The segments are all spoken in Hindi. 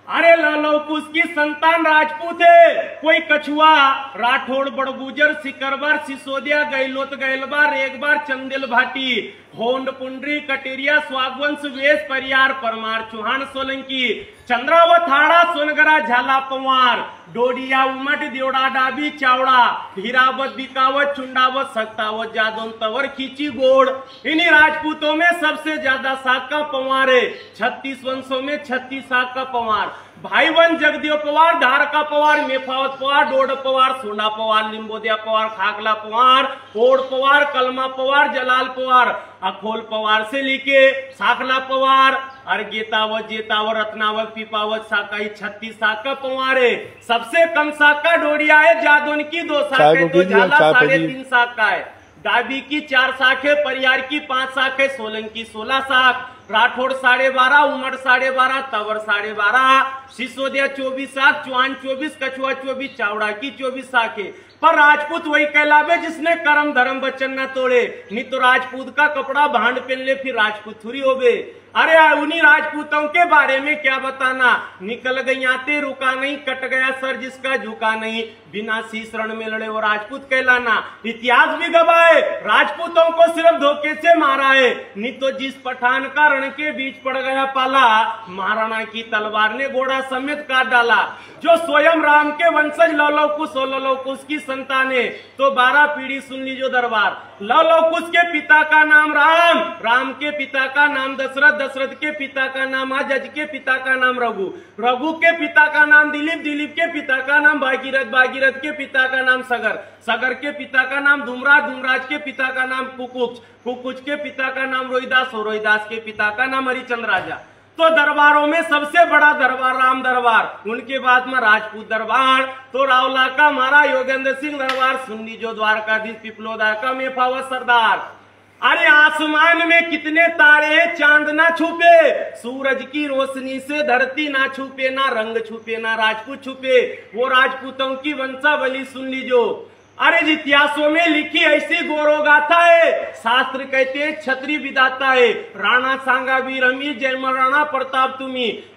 अरे लौकुश की संतान राजपूत है, कोई कछुआ राठौड़ बड़गुजर सिकरबार सिसोदिया गैलोत गैलबार एक बार चंदेल भाटी होंड पुंडरी कटेरिया स्वागवंश वेश परियार परमार चौहान सोलंकी चंद्रावत हाड़ा सोनगरा झाला पवार डोडिया उमट देवड़ा डाबी चावड़ा हीरावत बिकावत चुंडावत सक्तावत जादौन तवर खींची गोड़। इन्हीं राजपूतों में सबसे ज्यादा साग का पवार है। 36 वंशों में 36 साग का पवार। भाई वन जगदेव पवार, धार का पवार, मेफावत पवार, डोड पवार, सोना पवार, लिंबोदिया पवार, खागला पवार, ओड पवार, कलमा पवार, जलाल पवार, अखोल पवार से लेके साखला पवार और गेतावत जेतावत रत्नावत पीपावत साकाई 36 साग का पवार है। सबसे कम साग का डोडिया है, जादौन की 2 साग है, तो झाला 3.5 साग का है। डाबी की 4 साख है, परियार की 5 साख है, सोलंकी 16 साख, राठौड़ 12.5, उमर 12.5, तवर 12.5, सिसोदिया 24 साख, चौहान 24, कछुआ 24, चावड़ा की 24 साख है। पर राजपूत वही कहलावे जिसने कर्म धर्म वचन न तोड़े। नहीं तो राजपूत का कपड़ा भांड पहन ले फिर राजपूत थोड़ी होवे। अरे उन्हीं राजपूतों के बारे में क्या बताना। निकल गई आते रुका नहीं, कट गया सर जिसका झुका नहीं, बिना शीश रण में लड़े वो राजपूत कहलाना। इतिहास भी गवाए राजपूतों को सिर्फ धोखे से मारा है। नहीं तो जिस पठान का रण के बीच पड़ गया पाला, महाराणा की तलवार ने घोड़ा समेत काट डाला। जो स्वयं राम के वंशज लौकुश की संतान है, तो 12 पीढ़ी सुन लीजिए दरबार। लौकुश के पिता का नाम राम, राम के पिता का नाम दशरथ, दशरथ के पिता का नाम अजज के पिता का नाम रघु, रघु के पिता का नाम दिलीप, दिलीप के पिता का नाम भागीरथ, भागीरथ के पिता का नाम सगर, सगर के पिता का नाम धूमराज, धूमराज के पिता का नाम कुकुच, कुकुच के पिता का नाम रोहिदास और रोहिदास के पिता का नाम हरिचंद राजा। तो दरबारों में सबसे बड़ा दरबार राम दरबार, उनके बाद में राजपूत दरबार, तो रावला का महारा योगेंद्र सिंह दरबार, सुन्नी जो द्वारकाधीश पिपलोदा का मेफावत सरदार। अरे आसमान में कितने तारे हैं, चांद ना छुपे, सूरज की रोशनी से धरती ना छुपे, ना रंग छुपे ना राजपूत छुपे। वो राजपूतों की वंशावली सुन लीजो। अरे इतिहासों में लिखी ऐसी गौरव गाथा है, शास्त्र कहते हैं छत्री विधाता है। राणा सांगा वीर हमी, जय महाराणा प्रताप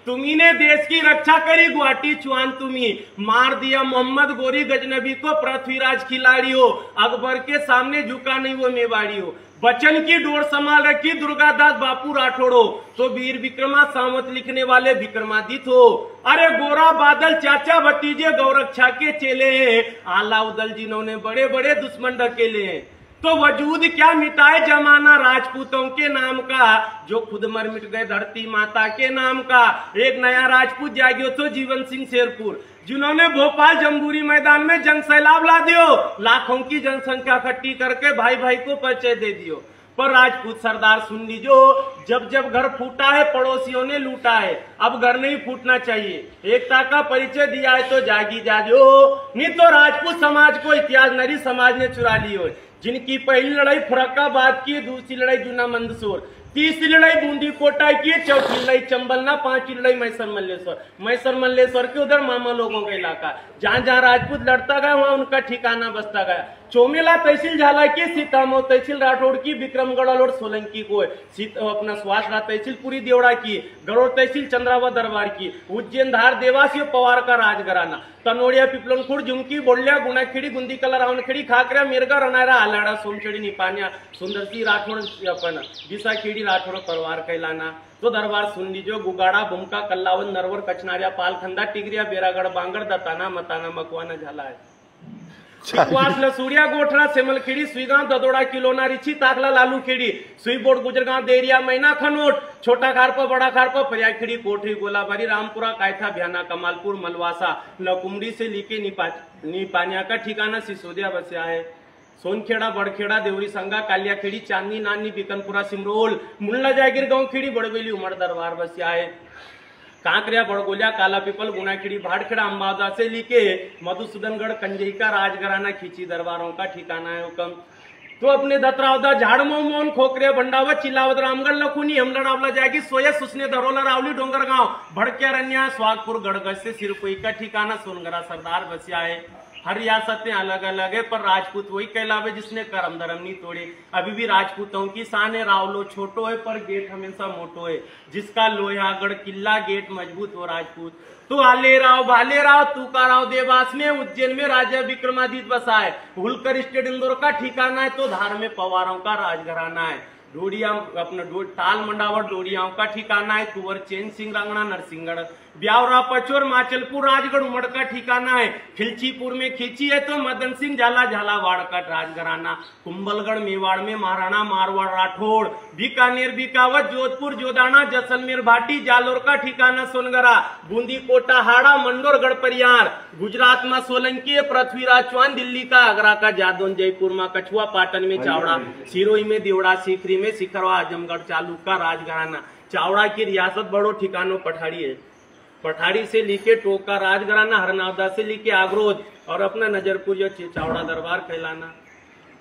तुम्ही ने देश की रक्षा करी, गुवाहाटी चौहान तुम्ही मार दिया मोहम्मद गोरी गजनबी को, पृथ्वीराज खिलाड़ी हो, अकबर के सामने झुका नहीं वो मेवाड़ी हो, बचन की डोर संभाल रखी दुर्गादास बापू राठौड़ो, तो वीर विक्रमा सावंत लिखने वाले विक्रमादित्य हो। अरे गोरा बादल चाचा भतीजे गौरक्षा के चेले हैं, आला उदल जिन्होंने बड़े बड़े दुश्मन ढकेले हैं। तो वजूद क्या मिटाए जमाना राजपूतों के नाम का, जो खुद मर मिट गए धरती माता के नाम का। एक नया राजपूत जागियो तो जीवन सिंह शेरपुर, जिन्होंने भोपाल जम्बूरी मैदान में जन सैलाब ला दियो, लाखों की जनसंख्या इकट्ठी करके भाई भाई को परिचय दे दियो। पर राजपूत सरदार सुन लीजो, जब जब घर फूटा है पड़ोसियों ने लूटा है, अब घर नहीं फूटना चाहिए। एकता का परिचय दिया है तो जागी जाजो, नहीं तो राजपूत समाज को इतिहास नरी समाज ने चुरा ली हो। जिनकी पहली लड़ाई फरक्काबाद की, दूसरी लड़ाई जूना मंदसौर, तीसरी लड़ाई बूंदी कोटा की, चौथी लड़ाई चंबलना, 5वीं लड़ाई मैसर मल्लेश्वर। मैसर मल्लेश्वर के उधर मामा लोगों का इलाका, जहां जहां राजपूत लड़ता गया वहां उनका ठिकाना बसता गया। चोमेला तहसील झाला की, सीतामऊ तहसील राठौड़ की, विक्रमगढ़ और सोलंकी को, अपना सुहासरा तहसील पूरी देवड़ा की, गरुड़ तहसील चंद्रावत दरबार की, उज्जैन धार देवासी पवार का राजघराना, तनोड़िया पिपलनखुड़ झुमकी बोलिया गुनाखेड़ी गुंदी कला रावणखेड़ी खाकरा मिरगा रनारा आलाड़ा सोमचेड़ी निपानिया सुंदरसी राठौड़ अपन बिसाखेड़ी राठौड़ परिवार कहलाना। तो दरबार सुन लीजिए, गुगाड़ा बुमका कल्लावन नरवर कचनारिया पालखंदा टिगरिया बेरागढ़ बांगड़ दताना मताना मकवाना झाला है, लसूड़िया गोठरा सेमलखेड़ी सुईगांव ददोड़ा किलोना रिची ताकला लालू खेड़ी सुईबोर्ड गुजरगांव देरिया मैना खनोट छोटा खारपा बड़ा खारपा परियाखेड़ी कोठरी गोलाबारी रामपुरा कायथा भ्याना कमालपुर मलवासा लकुमड़ी से लेके निपानिया का ठिकाना सिसोदिया बसिया है। सोनखेड़ा बड़खेड़ा देवरी संगा कालियाखेड़ी चांदनी नानी बिकनपुरा सिमरोल मुल्ला जागीर गांव खेड़ी बड़वेली उमर दरबार बसिया है। कांकरिया बड़गोलिया काला पीपल गुनाखेड़ी भाड़खेड़ा अंबादा से लेके मधुसूदनगढ़ कंजई का राजघराना खींची दरबारों का ठिकाना है हुक्म। तो अपने दतरावदा झाड़मो मोहन खोकरिया भंडावत चिल्लावत रामगढ़ लखुनी हमलड़ावला जाएगी सोया सुसने दरोला रावली डोंगरगांव भड़किया रनिया स्वागपुर गढ़गज से सिरपुई का ठिकाना सोनगरा सरदार बसिया है। हर रियासतें अलग अलग है, पर राजपूत वही कहलावे जिसने कर्म धर्म नहीं तोड़े। अभी भी राजपूतों की शान है, रावलो छोटो है पर गेट हमेशा मोटो है। जिसका लोहागढ़ किला गेट मजबूत हो राजपूत। तो आले राव भाले राव तुका राव देवास में, उज्जैन में राजा विक्रमादित्य बसा है। हुलकर स्टेट इंदौर का ठिकाना है, तो धार में पवारों का राजघराना है। डोडिया अपना ताल मंडावर डोडियाओं का ठिकाना है। तुवर चैन सिंह रांगड़ा नरसिंहगढ़, ब्यावरा पचोर माचलपुर राजगढ़ उमड़ का ठिकाना है। खिलचीपुर में खींची है तो मदन सिंह झाला झालावाड़ का राजघराना। कुंभलगढ़ मेवाड़ में महाराणा मारवाड़ राठौड़। बीकानेर बीकावत जोधपुर जोदाना जैसलमेर भाटी, जालोर का ठिकाना सोनगरा। बूंदी कोटा हाड़ा मंडोर गढ़परियार। गुजरात में सोलंकी, पृथ्वीराज चौहान दिल्ली का आगरा का जादौन। जयपुर में कछुआ, पाटन में चावड़ा, सिरोही में देवड़ा, सीकरी में सिकरवा, आजमगढ़ चालुक का राजघराना। चावड़ा की रियासत बड़ो ठिकानों पठाड़ी है। पठाड़ी से लेके टोका राजघराना, हरनावदा से लेके आगरोद और अपना नजरपुर या चावड़ा दरबार कहलाना।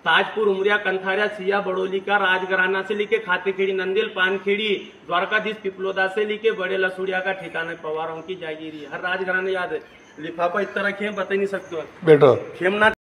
ताजपुर उमरिया कंथारिया सिया बड़ोली का राजघराना से लेके खातेखेड़ी नंदेल पानखेड़ी द्वारकाधीश पिपलोदा से लेके बड़े लसूड़िया का ठिकाना पवारों की जागीरी। हर राजघराना याद है। लिफाफा इस तरह के बता नहीं सकते बेटा। खेमनाथ